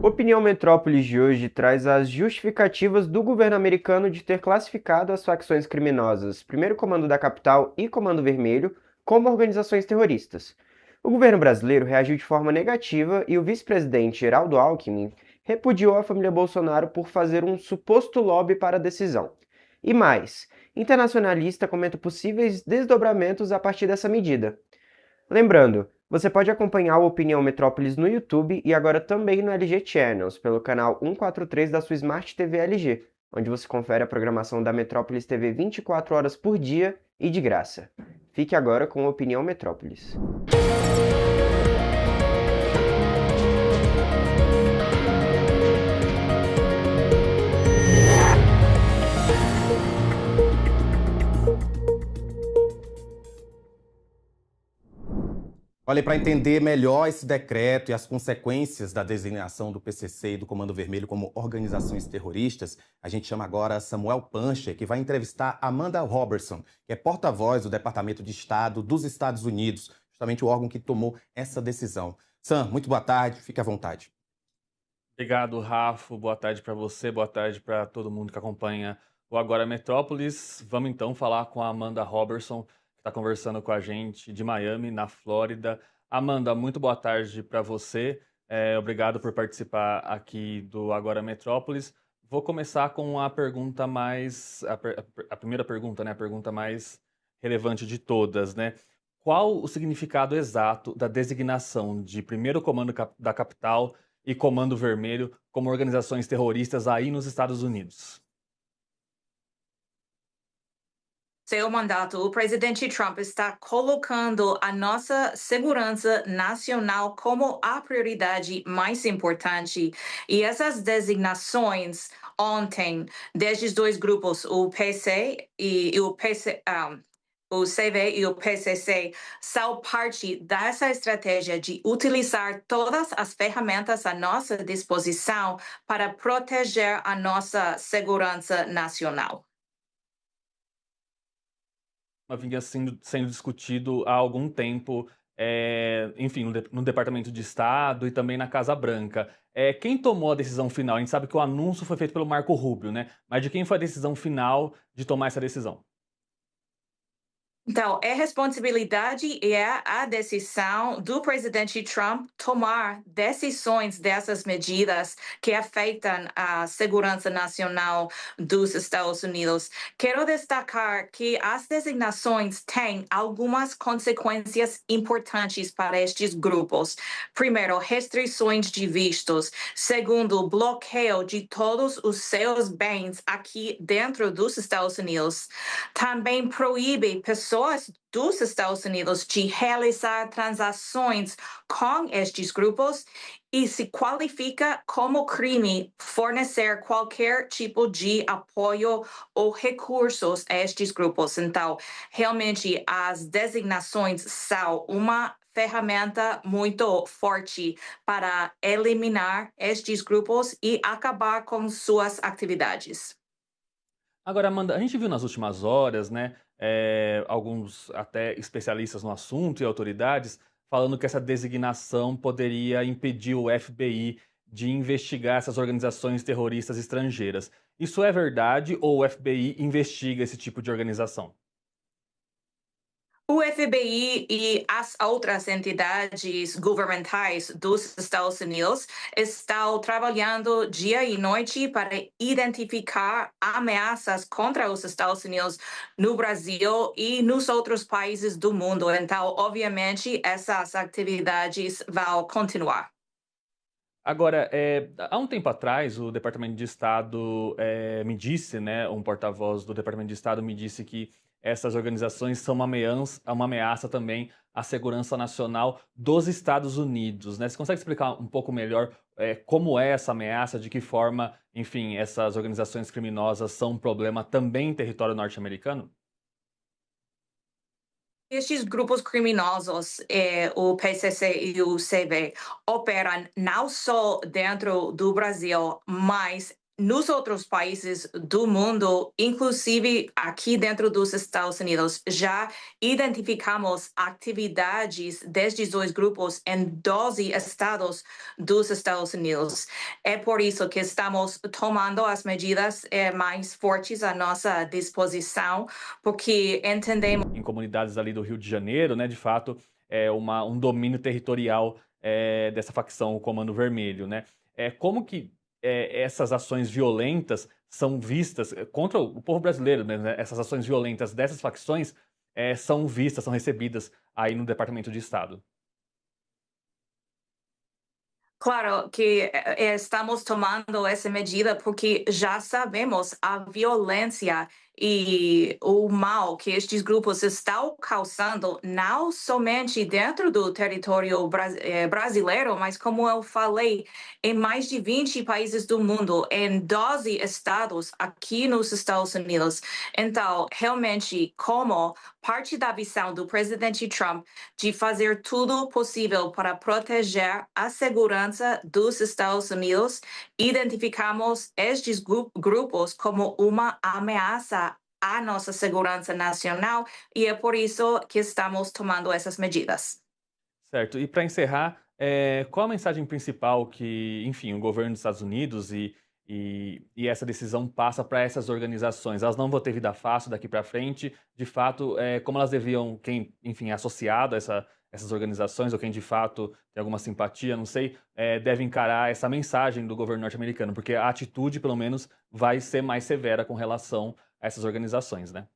Opinião Metrópolis de hoje traz as justificativas do governo americano de ter classificado as facções criminosas Primeiro Comando da Capital e Comando Vermelho como organizações terroristas. O governo brasileiro reagiu de forma negativa e o vice-presidente Geraldo Alckmin repudiou a família Bolsonaro por fazer um suposto lobby para a decisão. E mais, internacionalista comenta possíveis desdobramentos a partir dessa medida. Lembrando, você pode acompanhar o Opinião Metrópolis no YouTube e agora também no LG Channels, pelo canal 143 da sua Smart TV LG, onde você confere a programação da Metrópolis TV 24 horas por dia e de graça. Fique agora com a Opinião Metrópolis. Olha, para entender melhor esse decreto e as consequências da designação do PCC e do Comando Vermelho como organizações terroristas, a gente chama agora Samuel Pancher, que vai entrevistar Amanda Robertson, que é porta-voz do Departamento de Estado dos Estados Unidos, justamente o órgão que tomou essa decisão. Sam, muito boa tarde, fique à vontade. Obrigado, Rafa. Boa tarde para você, boa tarde para todo mundo que acompanha o Agora Metrópolis. Vamos então falar com a Amanda Robertson, que está conversando com a gente de Miami, na Flórida. Amanda, muito boa tarde para você. Obrigado por participar aqui do Agora Metrópolis. Vou começar com a pergunta mais... A primeira pergunta, né? A pergunta mais relevante de todas, né? Qual o significado exato da designação de Primeiro Comando da Capital e Comando Vermelho como organizações terroristas aí nos Estados Unidos? Seu mandato, o presidente Trump está colocando a nossa segurança nacional como a prioridade mais importante. E essas designações ontem, desde os dois grupos, o PC e o PC, o CV e o PCC, são parte dessa estratégia de utilizar todas as ferramentas à nossa disposição para proteger a nossa segurança nacional. Vinha sendo discutido há algum tempo, enfim, no Departamento de Estado e também na Casa Branca. Quem tomou a decisão final? A gente sabe que o anúncio foi feito pelo Marco Rubio, né? Mas de quem foi a decisão final de tomar essa decisão? Então, é responsabilidade e é a decisão do presidente Trump tomar decisões dessas medidas que afetam a segurança nacional dos Estados Unidos. Quero destacar que as designações têm algumas consequências importantes para estes grupos. Primeiro, restrições de vistos. Segundo, bloqueio de todos os seus bens aqui dentro dos Estados Unidos. Também proíbe pessoas dos Estados Unidos de realizar transações com estes grupos e se qualifica como crime fornecer qualquer tipo de apoio ou recursos a estes grupos. Então, realmente, as designações são uma ferramenta muito forte para eliminar estes grupos e acabar com suas atividades. Agora, Amanda, a gente viu nas últimas horas, né, alguns até especialistas no assunto e autoridades falando que essa designação poderia impedir o FBI de investigar essas organizações terroristas estrangeiras. Isso é verdade ou o FBI investiga esse tipo de organização? O FBI e as outras entidades governamentais dos Estados Unidos estão trabalhando dia e noite para identificar ameaças contra os Estados Unidos no Brasil e nos outros países do mundo. Então, obviamente, essas atividades vão continuar. Agora, há um tempo atrás, o Departamento de Estado me disse, né, um porta-voz do Departamento de Estado me disse que essas organizações são uma ameaça também à segurança nacional dos Estados Unidos, né? Você consegue explicar um pouco melhor como é essa ameaça, de que forma, enfim, essas organizações criminosas são um problema também em território norte-americano? Estes grupos criminosos, o PCC e o CV, operam não só dentro do Brasil, mas nos outros países do mundo, inclusive aqui dentro dos Estados Unidos, já identificamos atividades destes dois grupos em 12 estados dos Estados Unidos. É por isso que estamos tomando as medidas mais fortes à nossa disposição, porque entendemos. Em comunidades ali do Rio de Janeiro, né, de fato, um domínio territorial dessa facção, o Comando Vermelho, né? Como que essas ações violentas são vistas contra o povo brasileiro, né? Essas ações violentas dessas facções são vistas, são recebidas aí no Departamento de Estado? Claro que estamos tomando essa medida porque já sabemos a violência e o mal que estes grupos estão causando, não somente dentro do território brasileiro, mas como eu falei, em mais de 20 países do mundo, em 12 estados aqui nos Estados Unidos. Então, realmente, como parte da visão do presidente Trump de fazer tudo possível para proteger a segurança dos Estados Unidos, identificamos estes grupos como uma ameaça à nossa segurança nacional e é por isso que estamos tomando essas medidas. Certo. E para encerrar, qual a mensagem principal que, enfim, o governo dos Estados Unidos e essa decisão passa para essas organizações? Elas não vão ter vida fácil daqui para frente. De fato, como elas deviam, quem, enfim, é associado a essas organizações ou quem de fato tem alguma simpatia, não sei, deve encarar essa mensagem do governo norte-americano, porque a atitude, pelo menos, vai ser mais severa com relação a essas organizações, né?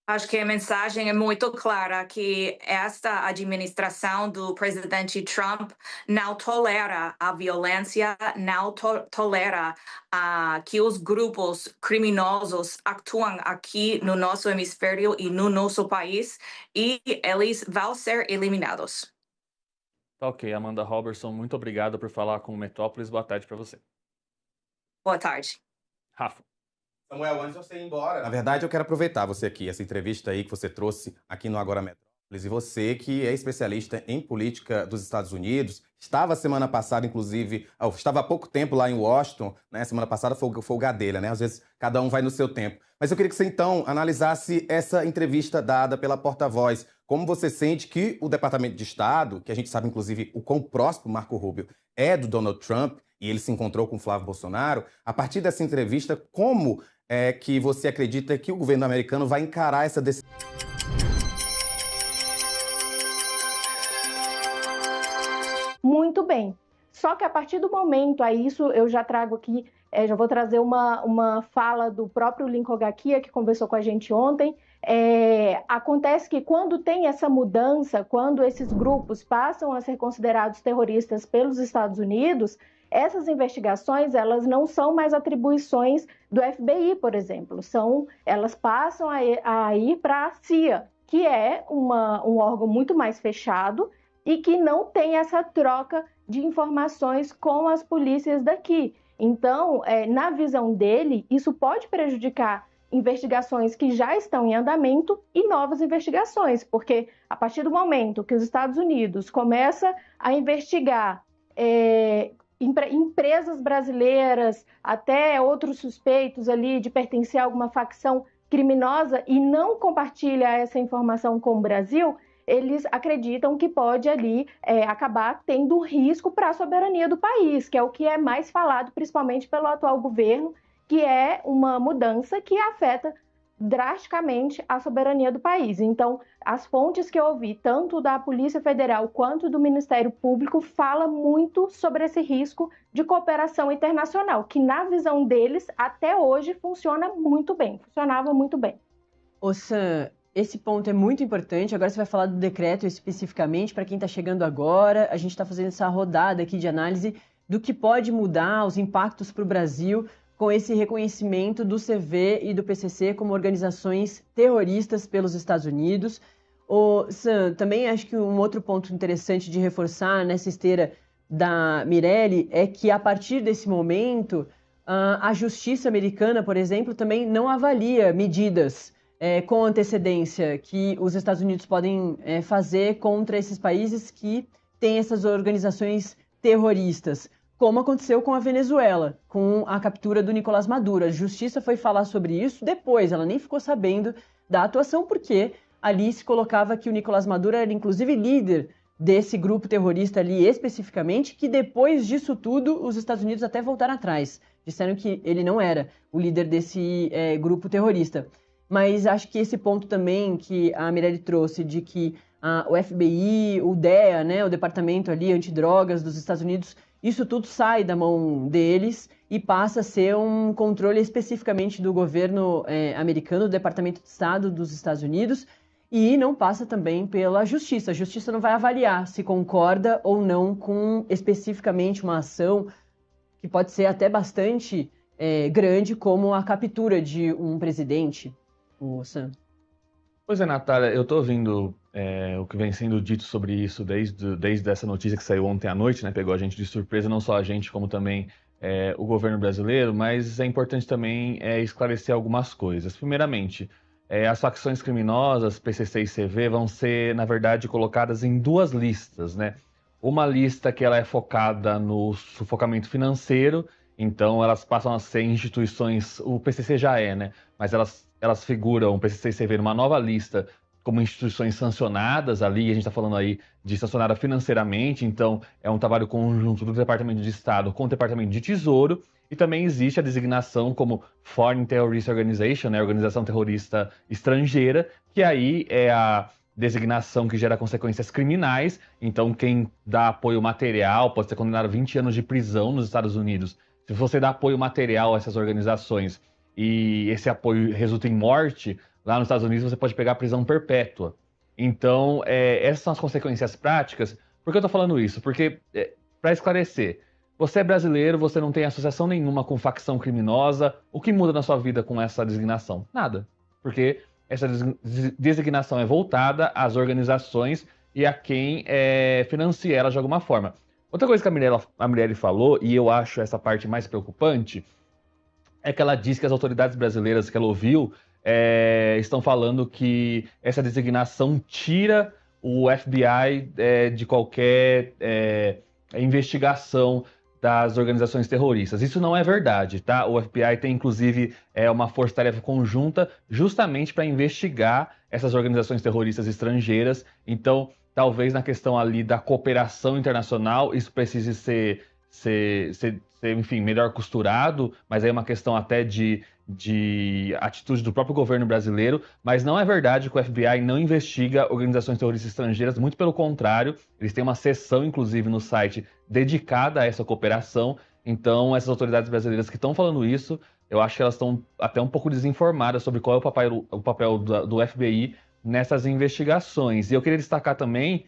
Acho que a mensagem é muito clara que esta administração do presidente Trump não tolera a violência, não tolera que os grupos criminosos atuam aqui no nosso hemisfério e no nosso país e eles vão ser eliminados. Tá ok, Amanda Robertson, muito obrigado por falar com o Metrópolis. Boa tarde para você. Boa tarde. Rafa. Samuel, antes de você ir embora, na verdade eu quero aproveitar você aqui, essa entrevista aí que você trouxe aqui no Agora Metrópolis, e você que é especialista em política dos Estados Unidos, estava semana passada, inclusive, estava há pouco tempo lá em Washington, né? Semana passada foi o Gadelha, né? Às vezes cada um vai no seu tempo. Mas eu queria que você então analisasse essa entrevista dada pela porta-voz. Como você sente que o Departamento de Estado, que a gente sabe inclusive o quão próximo Marco Rubio é do Donald Trump, e ele se encontrou com Flávio Bolsonaro, a partir dessa entrevista, como é que você acredita que o governo americano vai encarar essa decisão? Muito bem. Só que a partir do momento, aí isso eu já trago aqui, já vou trazer uma fala do próprio Lincoln Gakia, que conversou com a gente ontem. Acontece que quando tem essa mudança, quando esses grupos passam a ser considerados terroristas pelos Estados Unidos, essas investigações elas não são mais atribuições do FBI, por exemplo, elas passam a ir para a CIA, que é um órgão muito mais fechado e que não tem essa troca de informações com as polícias daqui. Então, na visão dele, isso pode prejudicar investigações que já estão em andamento e novas investigações, porque a partir do momento que os Estados Unidos começa a investigar empresas brasileiras, até outros suspeitos ali de pertencer a alguma facção criminosa e não compartilha essa informação com o Brasil, eles acreditam que pode ali acabar tendo risco para a soberania do país, que é o que é mais falado principalmente pelo atual governo, que é uma mudança que afeta drasticamente a soberania do país. Então, as fontes que eu ouvi, tanto da Polícia Federal quanto do Ministério Público, falam muito sobre esse risco de cooperação internacional, que na visão deles, até hoje, funcionava muito bem. Ô Sam, esse ponto é muito importante. Agora você vai falar do decreto especificamente, para quem está chegando agora. A gente está fazendo essa rodada aqui de análise do que pode mudar, os impactos para o Brasil, com esse reconhecimento do CV e do PCC como organizações terroristas pelos Estados Unidos. Sam, também acho que um outro ponto interessante de reforçar nessa esteira da Mirelle é que, a partir desse momento, a justiça americana, por exemplo, também não avalia medidas com antecedência que os Estados Unidos podem fazer contra esses países que têm essas organizações terroristas. como aconteceu com a Venezuela, com a captura do Nicolás Maduro. A justiça foi falar sobre isso depois, ela nem ficou sabendo da atuação, porque ali se colocava que o Nicolás Maduro era inclusive líder desse grupo terrorista ali especificamente, que depois disso tudo os Estados Unidos até voltaram atrás. Disseram que ele não era o líder desse grupo terrorista. Mas acho que esse ponto também que a Mirelle trouxe de que o FBI, o DEA, né, o Departamento ali Antidrogas dos Estados Unidos, isso tudo sai da mão deles e passa a ser um controle especificamente do governo americano, do Departamento de Estado dos Estados Unidos, e não passa também pela justiça. A justiça não vai avaliar se concorda ou não com especificamente uma ação que pode ser até bastante grande, como a captura de um presidente, o Sam. Pois é, Natália, eu tô ouvindo o que vem sendo dito sobre isso desde essa notícia que saiu ontem à noite, né? Pegou a gente de surpresa, não só a gente, como também o governo brasileiro, mas é importante também esclarecer algumas coisas. Primeiramente, as facções criminosas, PCC e CV, vão ser, na verdade, colocadas em duas listas, né? Uma lista que ela é focada no sufocamento financeiro, então elas passam a ser instituições, o PCC já é, né? Mas elas figuram, o PCC e CV, numa nova lista como instituições sancionadas ali, a gente está falando aí de sancionada financeiramente, então é um trabalho conjunto do Departamento de Estado com o Departamento de Tesouro, e também existe a designação como Foreign Terrorist Organization, né, organização terrorista estrangeira, que aí é a designação que gera consequências criminais, então quem dá apoio material pode ser condenado a 20 anos de prisão nos Estados Unidos. Se você dá apoio material a essas organizações e esse apoio resulta em morte, lá nos Estados Unidos você pode pegar prisão perpétua. Então, essas são as consequências práticas. Por que eu tô falando isso? Porque, para esclarecer, você é brasileiro, você não tem associação nenhuma com facção criminosa. O que muda na sua vida com essa designação? Nada. Porque essa designação é voltada às organizações e a quem financia elas de alguma forma. Outra coisa que a Mirelle falou, e eu acho essa parte mais preocupante, é que ela diz que as autoridades brasileiras que ela ouviu estão falando que essa designação tira o FBI de qualquer investigação das organizações terroristas. Isso não é verdade, tá? O FBI tem, inclusive, uma força-tarefa conjunta justamente para investigar essas organizações terroristas estrangeiras. Então, talvez na questão ali da cooperação internacional, isso precise ser enfim, melhor costurado, mas aí é uma questão até de atitude do próprio governo brasileiro, mas não é verdade que o FBI não investiga organizações terroristas estrangeiras, muito pelo contrário, eles têm uma seção, inclusive, no site dedicada a essa cooperação. Então, essas autoridades brasileiras que estão falando isso, eu acho que elas estão até um pouco desinformadas sobre qual é o papel do FBI nessas investigações. E eu queria destacar também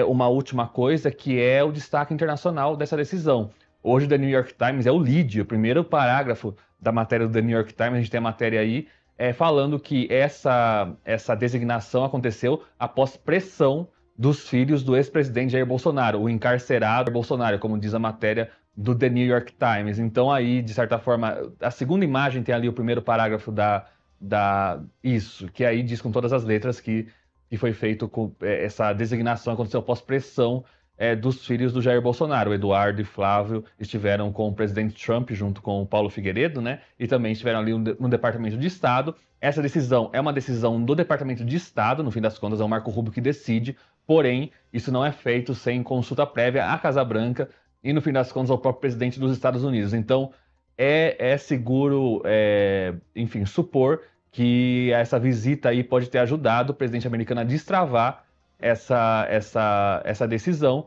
uma última coisa, que é o destaque internacional dessa decisão. Hoje o The New York Times é o lead, o primeiro parágrafo da matéria do The New York Times, a gente tem a matéria aí, falando que essa designação aconteceu após pressão dos filhos do ex-presidente Jair Bolsonaro, o encarcerado Bolsonaro, como diz a matéria do The New York Times. Então aí, de certa forma, a segunda imagem tem ali o primeiro parágrafo isso, que aí diz com todas as letras que foi feito com essa designação, aconteceu após pressão dos filhos do Jair Bolsonaro. O Eduardo e Flávio estiveram com o presidente Trump junto com o Paulo Figueiredo, né? E também estiveram ali no Departamento de Estado. Essa decisão é uma decisão do Departamento de Estado, no fim das contas é o Marco Rubio que decide, porém, isso não é feito sem consulta prévia à Casa Branca e, no fim das contas, ao próprio presidente dos Estados Unidos. Então, é seguro, enfim, supor que essa visita aí pode ter ajudado o presidente americano a destravar essa decisão,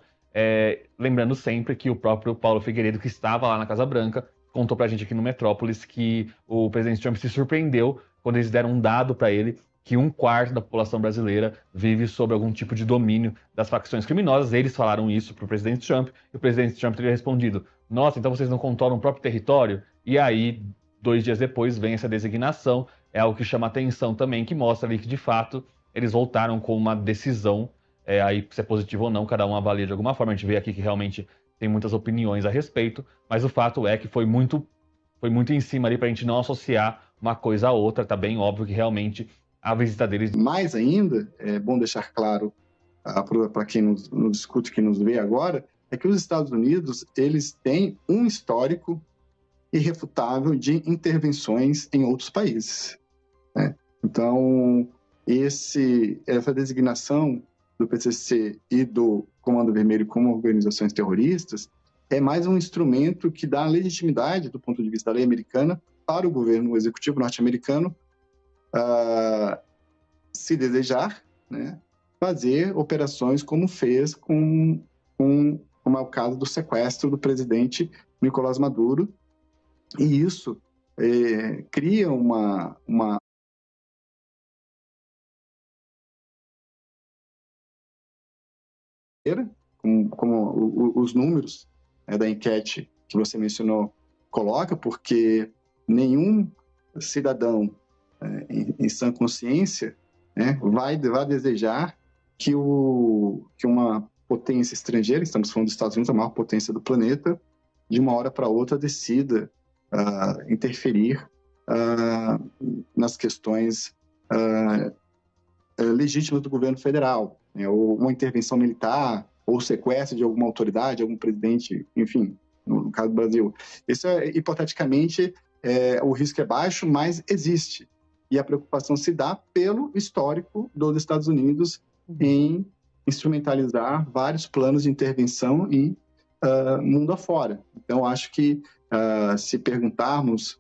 lembrando sempre que o próprio Paulo Figueiredo, que estava lá na Casa Branca, contou pra gente aqui no Metrópolis que o presidente Trump se surpreendeu quando eles deram um dado para ele que 1/4 da população brasileira vive sob algum tipo de domínio das facções criminosas. Eles falaram isso pro presidente Trump, e o presidente Trump teria respondido: nossa, então vocês não controlam o próprio território? E aí, 2 dias depois, vem essa designação. É algo que chama atenção também, que mostra ali que, de fato, eles voltaram com uma decisão, aí se é positivo ou não, cada um avalia de alguma forma. A gente vê aqui que realmente tem muitas opiniões a respeito, mas o fato é que foi muito em cima ali pra gente não associar uma coisa a outra. Tá bem óbvio que realmente a visita deles... Mais ainda, é bom deixar claro para quem nos discute, quem nos vê agora, é que os Estados Unidos, eles têm um histórico irrefutável de intervenções em outros países, né? Então, essa designação do PCC e do Comando Vermelho como organizações terroristas é mais um instrumento que dá legitimidade, do ponto de vista da lei americana, para o governo executivo norte-americano, se desejar, né, fazer operações como fez como é o caso do sequestro do presidente Nicolás Maduro, e isso cria uma como os números da enquete que você mencionou coloca, porque nenhum cidadão em sã consciência, né, vai desejar que uma potência estrangeira, estamos falando dos Estados Unidos, a maior potência do planeta, de uma hora para outra decida interferir nas questões legítimas do governo federal, né, ou uma intervenção militar, ou sequestro de alguma autoridade, algum presidente, enfim, no caso do Brasil. Isso, hipoteticamente, o risco é baixo, mas existe. E a preocupação se dá pelo histórico dos Estados Unidos em instrumentalizar vários planos de intervenção e mundo afora. Então, acho que se perguntarmos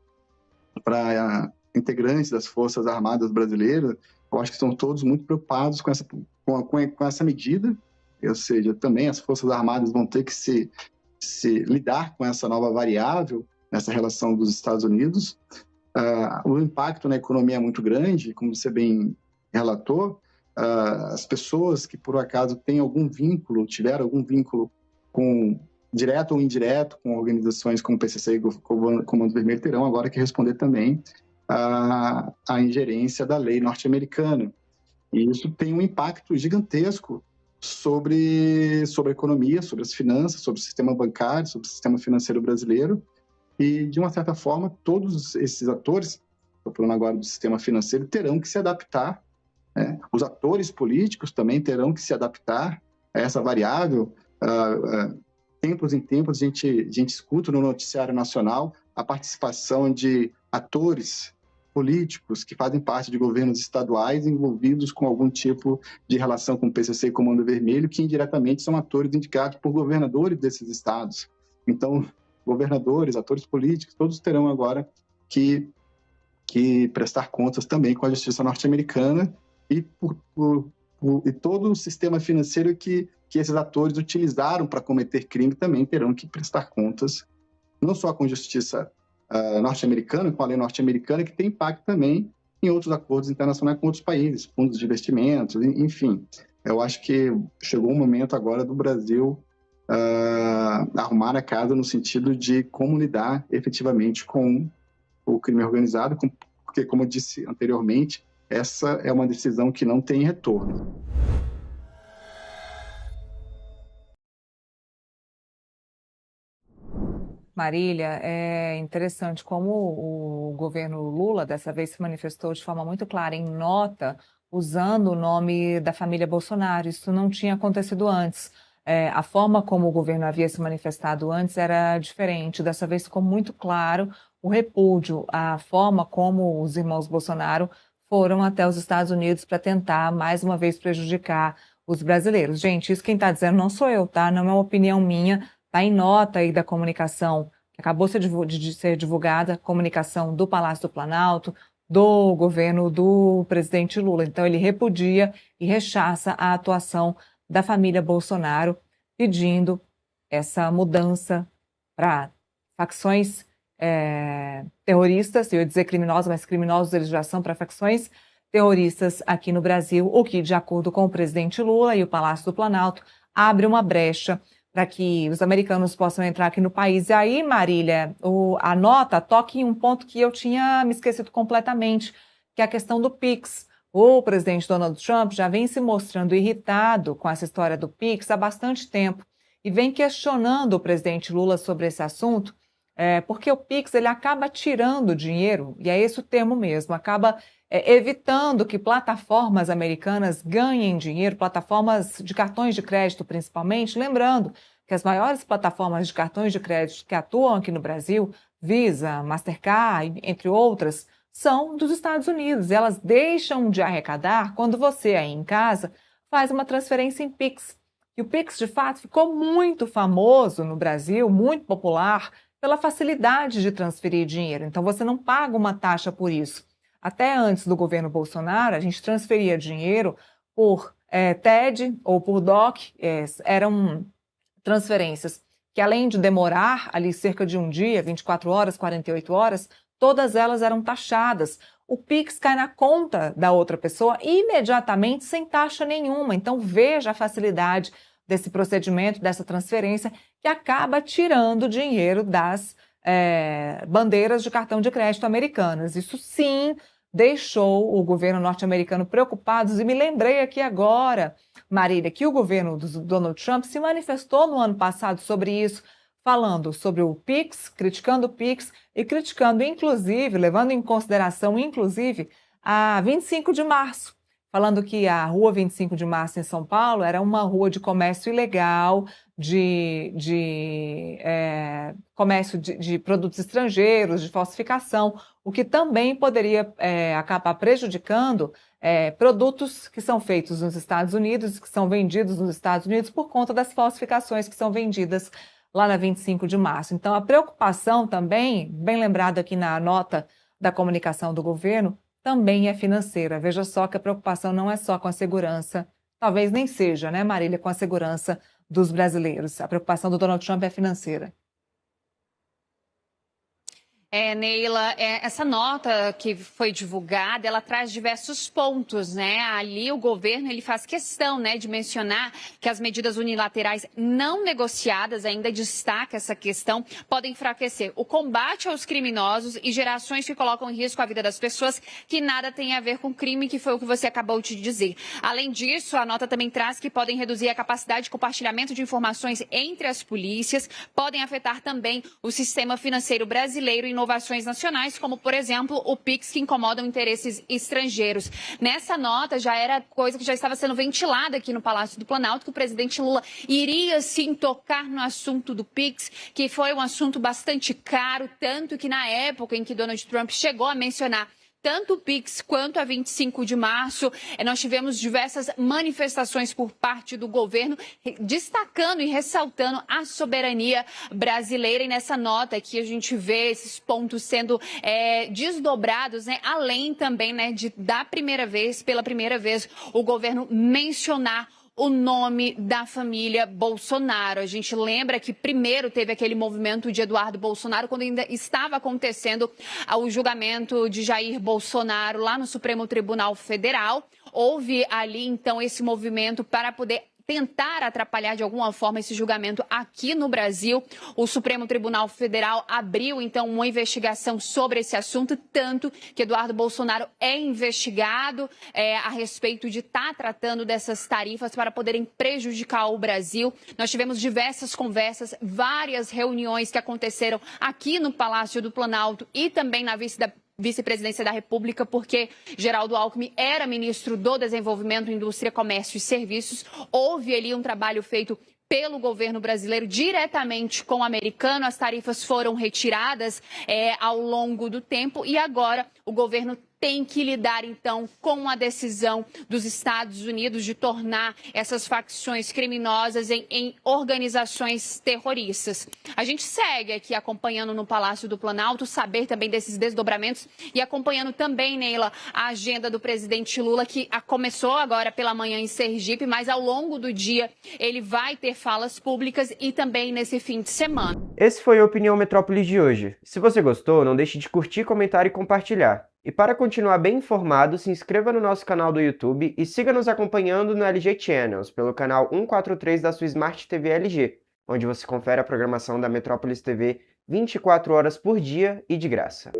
para integrantes das Forças Armadas brasileiras, eu acho que estão todos muito preocupados com essa medida, ou seja, também as Forças Armadas vão ter que se lidar com essa nova variável nessa relação dos Estados Unidos. O impacto na economia é muito grande, como você bem relatou. As pessoas que, por acaso, tiveram algum vínculo direto ou indireto com organizações como o PCC e o Comando Vermelho, terão agora que responder também à ingerência da lei norte-americana. E isso tem um impacto gigantesco sobre a economia, sobre as finanças, sobre o sistema bancário, sobre o sistema financeiro brasileiro. E, de uma certa forma, todos esses atores, estou falando agora do sistema financeiro, terão que se adaptar, né? Os atores políticos também terão que se adaptar a essa variável. Tempos em tempos, a gente escuta no noticiário nacional a participação de atores políticos que fazem parte de governos estaduais envolvidos com algum tipo de relação com o PCC e Comando Vermelho, que indiretamente são atores indicados por governadores desses estados. Então, governadores, atores políticos, todos terão agora que prestar contas também com a justiça norte-americana e todo o sistema financeiro que esses atores utilizaram para cometer crime também terão que prestar contas, não só com a justiça norte-americana, com a lei norte-americana, que tem impacto também em outros acordos internacionais com outros países, fundos de investimentos, enfim. Eu acho que chegou o momento agora do Brasil arrumar a casa no sentido de como lidar efetivamente com o crime organizado, porque, como eu disse anteriormente, essa é uma decisão que não tem retorno. Marília, é interessante como o governo Lula dessa vez se manifestou de forma muito clara em nota, usando o nome da família Bolsonaro. Isso não tinha acontecido antes. A forma como o governo havia se manifestado antes era diferente. Dessa vez ficou muito claro o repúdio, a forma como os irmãos Bolsonaro foram até os Estados Unidos para tentar, mais uma vez, prejudicar os brasileiros. Gente, isso quem está dizendo não sou eu, tá? Não é uma opinião minha. Está em nota aí da comunicação, que acabou de ser divulgada, comunicação do Palácio do Planalto, do governo do presidente Lula. Então, ele repudia e rechaça a atuação da família Bolsonaro, pedindo essa mudança para facções terroristas, eu ia dizer criminosas, mas criminosos eles já são para facções terroristas aqui no Brasil, o que, de acordo com o presidente Lula e o Palácio do Planalto, abre uma brecha para que os americanos possam entrar aqui no país. E aí, Marília, a nota toca em um ponto que eu tinha me esquecido completamente, que é a questão do PIX. O presidente Donald Trump já vem se mostrando irritado com essa história do PIX há bastante tempo e vem questionando o presidente Lula sobre esse assunto, porque o Pix ele acaba tirando dinheiro, e é esse o termo mesmo, acaba evitando que plataformas americanas ganhem dinheiro, plataformas de cartões de crédito principalmente, lembrando que as maiores plataformas de cartões de crédito que atuam aqui no Brasil, Visa, Mastercard, entre outras, são dos Estados Unidos. Elas deixam de arrecadar quando você aí em casa faz uma transferência em Pix. E o Pix, de fato, ficou muito famoso no Brasil, muito popular, pela facilidade de transferir dinheiro. Então, você não paga uma taxa por isso. Até antes do governo Bolsonaro, a gente transferia dinheiro por TED ou por DOC, eram transferências que, além de demorar ali cerca de um dia, 24 horas, 48 horas, todas elas eram taxadas. O Pix cai na conta da outra pessoa imediatamente, sem taxa nenhuma. Então, veja a facilidade desse procedimento, dessa transferência, que acaba tirando dinheiro das bandeiras de cartão de crédito americanas. Isso, sim, deixou o governo norte-americano preocupado. E me lembrei aqui agora, Marília, que o governo do Donald Trump se manifestou no ano passado sobre isso, falando sobre o Pix, criticando o Pix e criticando, inclusive, levando em consideração, inclusive, a 25 de março, falando que a Rua 25 de Março em São Paulo era uma rua de comércio ilegal, comércio de produtos estrangeiros, de falsificação, o que também poderia acabar prejudicando produtos que são feitos nos Estados Unidos, que são vendidos nos Estados Unidos por conta das falsificações que são vendidas lá na 25 de março. Então, a preocupação também, bem lembrado aqui na nota da comunicação do governo, também é financeira. Veja só que a preocupação não é só com a segurança, talvez nem seja, né, Marília, com a segurança dos brasileiros. A preocupação do Donald Trump é financeira. Neila, essa nota que foi divulgada, ela traz diversos pontos, né? Ali o governo ele faz questão, né, de mencionar que as medidas unilaterais não negociadas, ainda destaca essa questão, podem enfraquecer o combate aos criminosos e gerações que colocam em risco a vida das pessoas, que nada tem a ver com crime, que foi o que você acabou de dizer. Além disso, a nota também traz que podem reduzir a capacidade de compartilhamento de informações entre as polícias, podem afetar também o sistema financeiro brasileiro e inovações nacionais, como, por exemplo, o Pix, que incomodam interesses estrangeiros. Nessa nota já era coisa que já estava sendo ventilada aqui no Palácio do Planalto, que o presidente Lula iria sim tocar no assunto do Pix, que foi um assunto bastante caro, tanto que na época em que Donald Trump chegou a mencionar tanto o Pix quanto a 25 de março, nós tivemos diversas manifestações por parte do governo, destacando e ressaltando a soberania brasileira. E nessa nota aqui a gente vê esses pontos sendo desdobrados, né? Além também, né, pela primeira vez, o governo mencionar o nome da família Bolsonaro. A gente lembra que primeiro teve aquele movimento de Eduardo Bolsonaro, quando ainda estava acontecendo o julgamento de Jair Bolsonaro lá no Supremo Tribunal Federal. Houve ali, então, esse movimento para poder tentar atrapalhar de alguma forma esse julgamento aqui no Brasil. O Supremo Tribunal Federal abriu, então, uma investigação sobre esse assunto, tanto que Eduardo Bolsonaro é investigado a respeito de estar tratando dessas tarifas para poderem prejudicar o Brasil. Nós tivemos diversas conversas, várias reuniões que aconteceram aqui no Palácio do Planalto e também na vice-presidência da República, porque Geraldo Alckmin era ministro do Desenvolvimento, Indústria, Comércio e Serviços. Houve ali um trabalho feito pelo governo brasileiro diretamente com o americano. As tarifas foram retiradas ao longo do tempo e agora o governo tem que lidar, então, com a decisão dos Estados Unidos de tornar essas facções criminosas em organizações terroristas. A gente segue aqui acompanhando no Palácio do Planalto, saber também desses desdobramentos e acompanhando também, Neila, a agenda do presidente Lula, que começou agora pela manhã em Sergipe, mas ao longo do dia ele vai ter falas públicas e também nesse fim de semana. Esse foi a Opinião Metrópolis de hoje. Se você gostou, não deixe de curtir, comentar e compartilhar. E para continuar bem informado, se inscreva no nosso canal do YouTube e siga nos acompanhando no LG Channels, pelo canal 143 da sua Smart TV LG, onde você confere a programação da Metrópolis TV 24 horas por dia e de graça.